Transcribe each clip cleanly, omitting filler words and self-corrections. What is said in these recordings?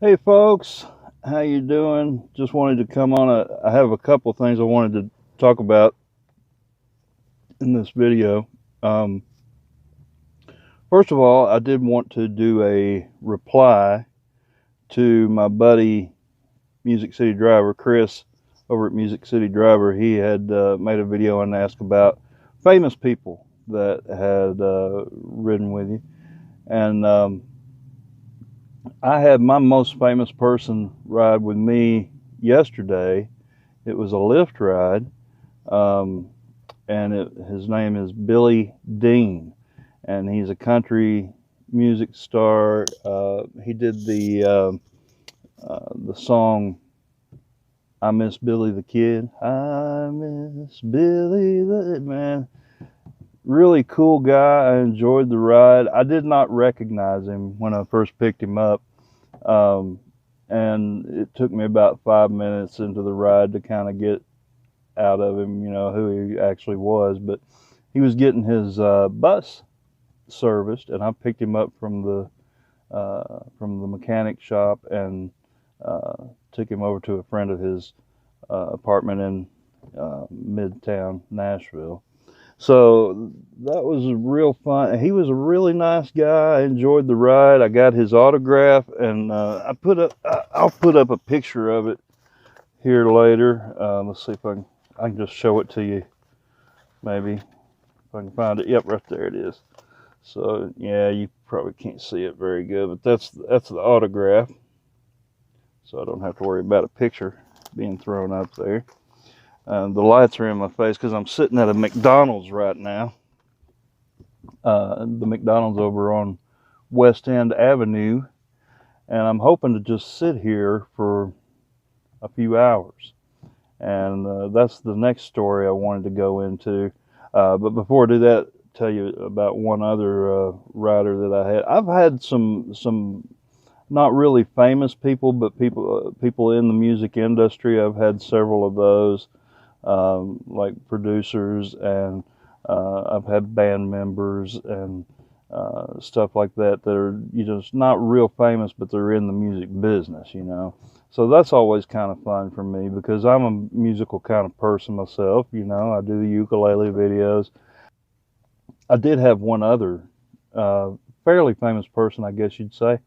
Hey folks, how you doing? Just wanted to come on. I have a couple things I wanted to talk about in this video. Um, First of all, I did want to do a reply to my buddy Music City Driver, Chris, over at Music City Driver. He had made a video and asked about famous people that had ridden with you, and I had my most famous person ride with me yesterday. It was a Lyft ride. Um, his name is Billy Dean, and he's a country music star. He did the song "I Miss Billy the Kid." I miss Billy the man. Really cool guy. I enjoyed the ride. I did not recognize him when I first picked him up, um, and it took me about 5 minutes into the ride to kind of get out of him, who he actually was. But he was getting his bus serviced, and I picked him up from the mechanic shop and took him over to a friend of his apartment in Midtown Nashville. So that was real fun. He was a really nice guy. I enjoyed the ride. I got his autograph, and I'll put up a picture of it here later. Let's see if I can just show it to you, maybe if I can find it. Yep, right there it is. So yeah, you probably can't see it very good, but that's the autograph. So I don't have to worry about a picture being thrown up there. The lights are in my face because I'm sitting at a McDonald's right now. The McDonald's over on West End Avenue, and I'm hoping to just sit here for a few hours. And that's the next story I wanted to go into. But before I do that, tell you about one other rider that I had. I've had some not really famous people, but people in the music industry. I've had several of those, like producers, and I've had band members and stuff like that that are not real famous, but they're in the music business. So that's always kind of fun for me because I'm a musical kind of person myself. I do the ukulele videos. I did have one other uh, fairly famous person, I guess you'd say.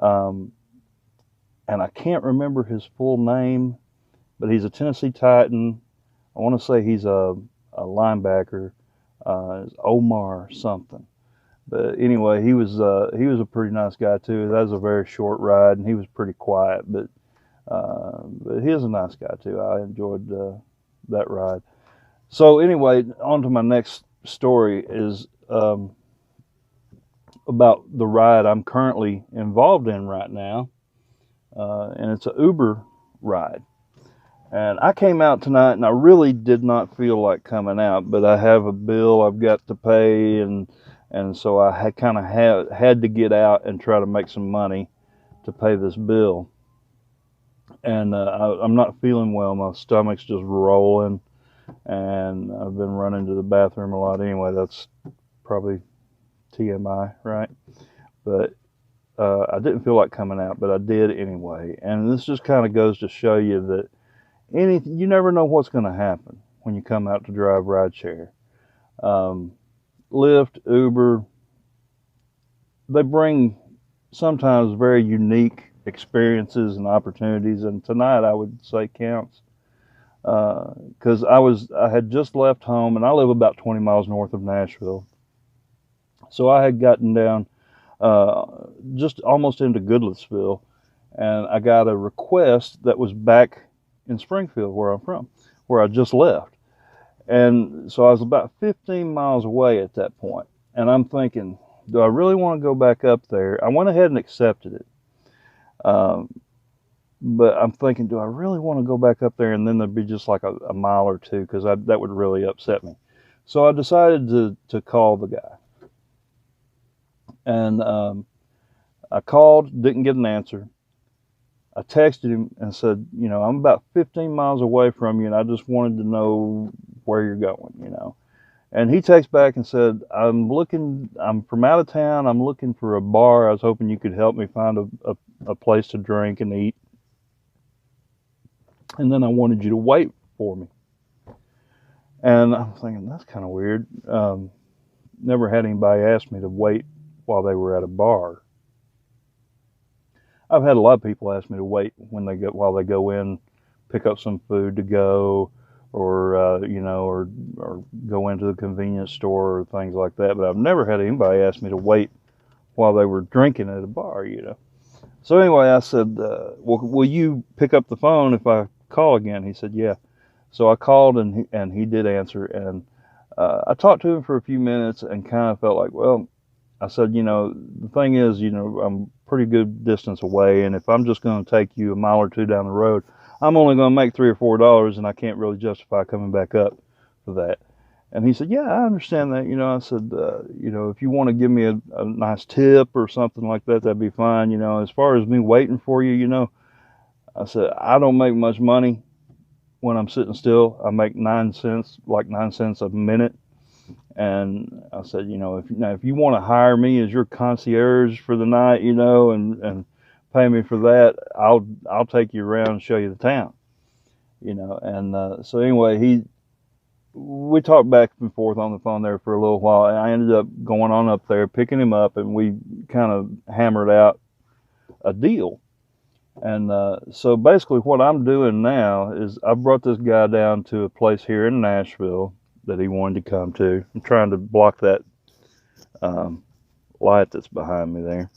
Um, and I can't remember his full name, but he's a Tennessee Titan. I want to say he's a linebacker. It's Omar something. But anyway, he was a pretty nice guy too. That was a very short ride, and he was pretty quiet, but he was a nice guy too. I enjoyed that ride. So anyway, on to my next story is about the ride I'm currently involved in right now, and it's an Uber ride. And I came out tonight, and I really did not feel like coming out, but I have a bill I've got to pay, and so I had kind of had to get out and try to make some money to pay this bill. And I'm not feeling well. My stomach's just rolling, and I've been running to the bathroom a lot anyway. That's probably TMI, right? But I didn't feel like coming out, but I did anyway. And this just kind of goes to show you that you never know what's going to happen when you come out to drive rideshare. Um, Lyft, Uber, they bring sometimes very unique experiences and opportunities, and tonight I would say counts because I had just left home, and I live about 20 miles north of Nashville, so I had gotten down uh, just almost into Goodlettsville, and I got a request that was back in Springfield, where I'm from, where I just left. And so I was about 15 miles away at that point. And I'm thinking, do I really want to go back up there? I went ahead and accepted it. Um, but I'm thinking, do I really want to go back up there? And then there'd be just like a mile or two because that would really upset me. So I decided to call the guy. And I called, didn't get an answer. I texted him and said, I'm about 15 miles away from you, and I just wanted to know where you're going. And he texted back and said, I'm from out of town. I'm looking for a bar. I was hoping you could help me find a place to drink and eat. And then I wanted you to wait for me. And I'm thinking, that's kind of weird. Never had anybody ask me to wait while they were at a bar. I've had a lot of people ask me to wait while they go in, pick up some food to go, or or go into the convenience store or things like that. But I've never had anybody ask me to wait while they were drinking at a bar. So anyway, I said, "Well, will you pick up the phone if I call again?" He said, "Yeah." So I called and he did answer, and I talked to him for a few minutes and kind of felt like, well, I said, the thing is, I'm pretty good distance away, and if I'm just going to take you a mile or two down the road, I'm only going to make $3 or $4, and I can't really justify coming back up for that. And he said, yeah, I understand that. I said, if you want to give me a nice tip or something like that, that'd be fine. As far as me waiting for you, I said, I don't make much money when I'm sitting still. I make 9 cents a minute. And I said, if you want to hire me as your concierge for the night, and pay me for that, I'll take you around and show you the town, And so anyway, we talked back and forth on the phone there for a little while, and I ended up going on up there, picking him up, and we kind of hammered out a deal. And so basically, what I'm doing now is I brought this guy down to a place here in Nashville that he wanted to come to. I'm trying to block that light that's behind me there.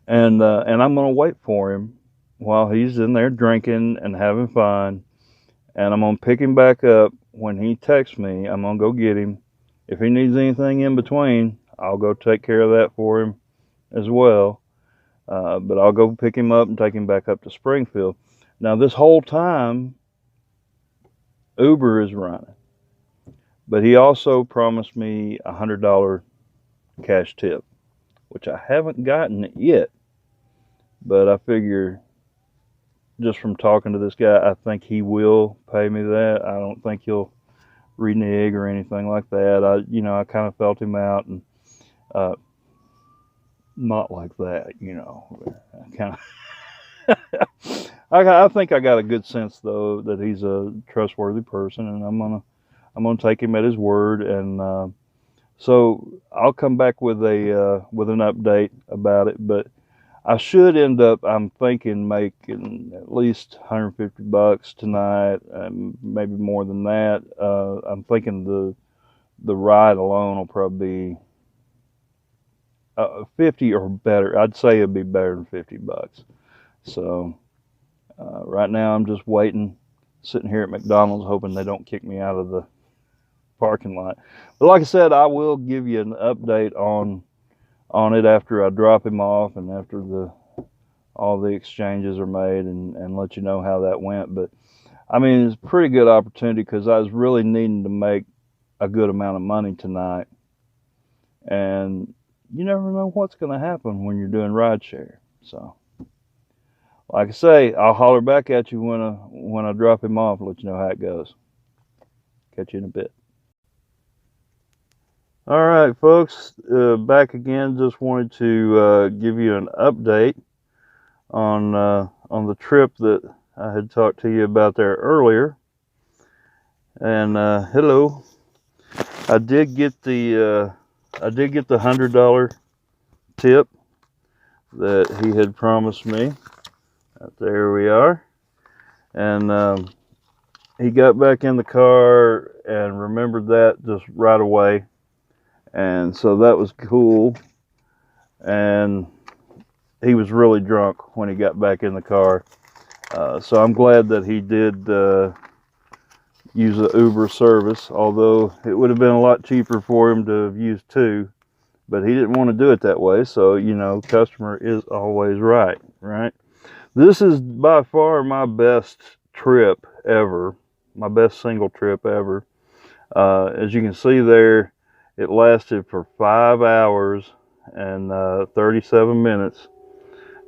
And I'm going to wait for him while he's in there drinking and having fun. And I'm going to pick him back up when he texts me. I'm going to go get him. If he needs anything in between, I'll go take care of that for him as well. But I'll go pick him up and take him back up to Springfield. Now, this whole time, Uber is running. But he also promised me a $100 cash tip, which I haven't gotten yet. But I figure, just from talking to this guy, I think he will pay me that. I don't think he'll renege or anything like that. I kind of felt him out, and not like that, kind of. I think I got a good sense though that he's a trustworthy person, and I'm gonna take him at his word, and so I'll come back with an update about it. But I should end up, I'm thinking, making at least $150 tonight, maybe more than that. I'm thinking the ride alone will probably be 50 or better. I'd say it'd be better than $50. So right now I'm just waiting, sitting here at McDonald's, hoping they don't kick me out of the parking lot. But like I said, I will give you an update on it after I drop him off and after all the exchanges are made, and let you know how that went. But I mean, it's a pretty good opportunity because I was really needing to make a good amount of money tonight, and you never know what's going to happen when you're doing rideshare. So like I say, I'll holler back at you when I drop him off and let you know how it goes. Catch you in a bit. All right, folks, back again. Just wanted to give you an update on the trip that I had talked to you about there earlier. And hello, I did get the $100 tip that he had promised me. There we are. And he got back in the car and remembered that just right away. And so that was cool. And he was really drunk when he got back in the car. So I'm glad that he did use the Uber service, although it would have been a lot cheaper for him to have used two. But he didn't want to do it that way. So, customer is always right, right? This is by far my best trip ever, my best single trip ever. As you can see there, it lasted for 5 hours and 37 minutes.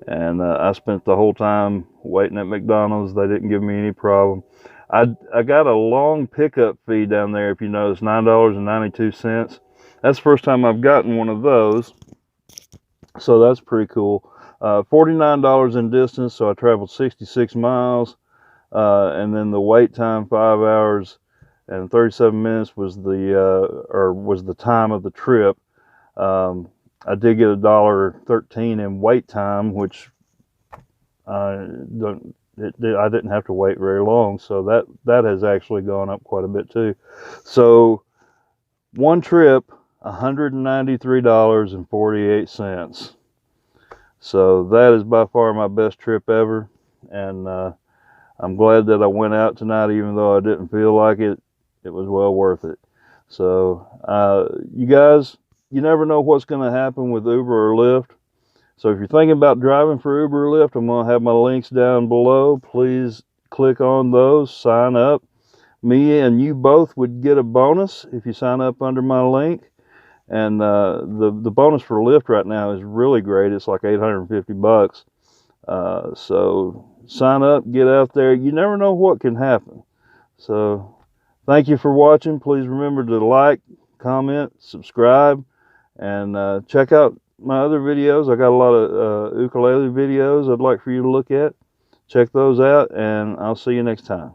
And I spent the whole time waiting at McDonald's. They didn't give me any problem. I got a long pickup fee down there, if you notice, $9.92. That's the first time I've gotten one of those, so that's pretty cool. $49 in distance, so I traveled 66 miles, and then the wait time 5 hours and 37 minutes was the time of the trip. I did get $1.13 in wait time, which I didn't have to wait very long, so that has actually gone up quite a bit too. So one trip, $193.48. So that is by far my best trip ever, and I'm glad that I went out tonight, even though I didn't feel like it. It was well worth it. So you guys, you never know what's going to happen with Uber or Lyft. So if you're thinking about driving for Uber or Lyft, I'm going to have my links down below. Please click on those, sign up. Me and you both would get a bonus if you sign up under my link. And the bonus for Lyft right now is really great. It's like $850. So sign up, get out there. You never know what can happen. So thank you for watching. Please remember to like, comment, subscribe, and check out my other videos. I got a lot of ukulele videos I'd like for you to look at. Check those out, and I'll see you next time.